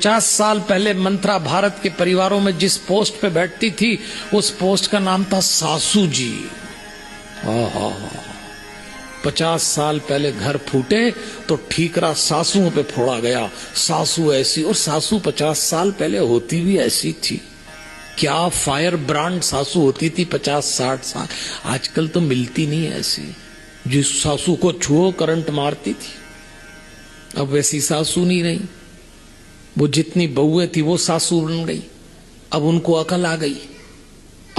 50 साल पहले मंत्रा भारत के परिवारों में जिस पोस्ट पे बैठती थी उस पोस्ट का नाम था सासू जी। 50 साल पहले घर फूटे तो ठीकरा सासुओं पे फोड़ा गया। सासू ऐसी, और सासू 50 साल पहले होती भी ऐसी थी। क्या फायर ब्रांड सासू होती थी 50-60 साल। आजकल तो मिलती नहीं ऐसी, जिस सासू को छुओ करंट मारती थी। अब वैसी सासू नहीं रही। वो जितनी बहुएं थी वो सासू बन गई। अब उनको अकल आ गई,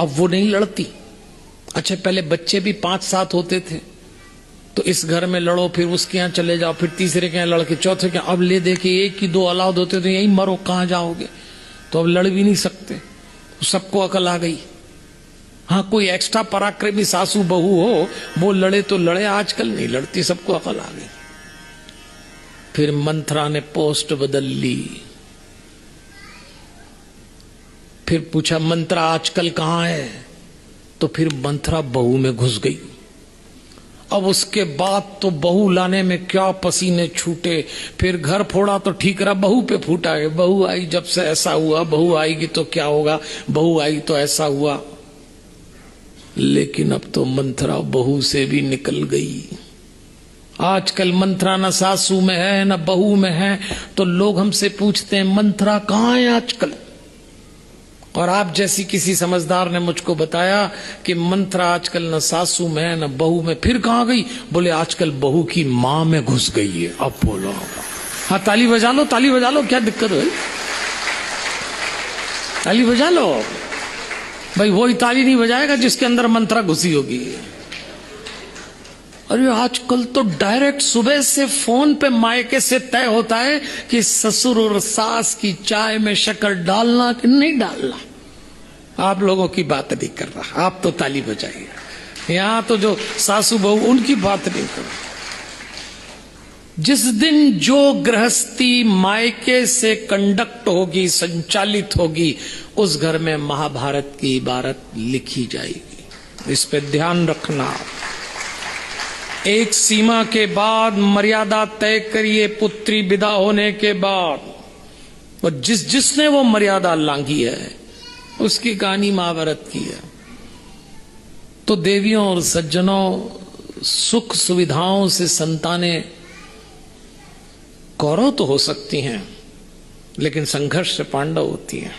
अब वो नहीं लड़ती। अच्छा, पहले बच्चे भी 5-7 होते थे तो इस घर में लड़ो, फिर उसके यहाँ चले जाओ, फिर तीसरे के यहाँ लड़के, चौथे के। अब ले देखे 1 की 2 औलाद होते तो यही मरो, कहाँ जाओगे। तो अब लड़ भी नहीं सकते, सबको अकल आ गई। हाँ, कोई एक्स्ट्रा पराक्रमी सासू बहू हो वो लड़े तो लड़े, आजकल नहीं लड़ती, सबको अकल आ गई। फिर मंत्रा ने पोस्ट बदल ली। फिर पूछा मंत्रा आजकल कहां है, तो फिर मंत्रा बहू में घुस गई। अब उसके बाद तो बहू लाने में क्या पसीने छूटे। फिर घर फोड़ा तो ठीक रहा, बहू पे फूटा है। बहू आई जब से ऐसा हुआ, बहू आएगी तो क्या होगा, बहू आई तो ऐसा हुआ। लेकिन अब तो मंत्रा बहू से भी निकल गई। आजकल मंत्रा न सासू में है न बहू में है, तो लोग हमसे पूछते हैं मंत्रा कहाँ है आजकल। और आप जैसी किसी समझदार ने मुझको बताया कि मंत्रा आजकल न सासू में है न बहू में। फिर कहाँ गई? बोले आजकल बहू की मां में घुस गई है। अब बोलो, हाँ ताली बजा लो, ताली बजा लो, क्या दिक्कत है, ताली बजा लो भाई। वही ताली नहीं बजाएगा जिसके अंदर मंत्रा घुसी होगी। अरे आजकल तो डायरेक्ट सुबह से फोन पे मायके से तय होता है कि ससुर और सास की चाय में शक्कर डालना कि नहीं डालना। आप लोगों की बात नहीं कर रहा, आप तो ताली बजाइए। यहां तो जो सासू बहू उनकी बात नहीं कर रहा। जिस दिन जो गृहस्थी मायके से कंडक्ट होगी, संचालित होगी, उस घर में महाभारत की इबारत लिखी जाएगी। इस पे ध्यान रखना। एक सीमा के बाद मर्यादा तय करिए पुत्री विदा होने के बाद। और जिसने वो मर्यादा लांघी है उसकी कहानी महाभारत की है। तो देवियों और सज्जनों, सुख सुविधाओं से संतानें कौरव तो हो सकती हैं, लेकिन संघर्ष से पांडव होती हैं।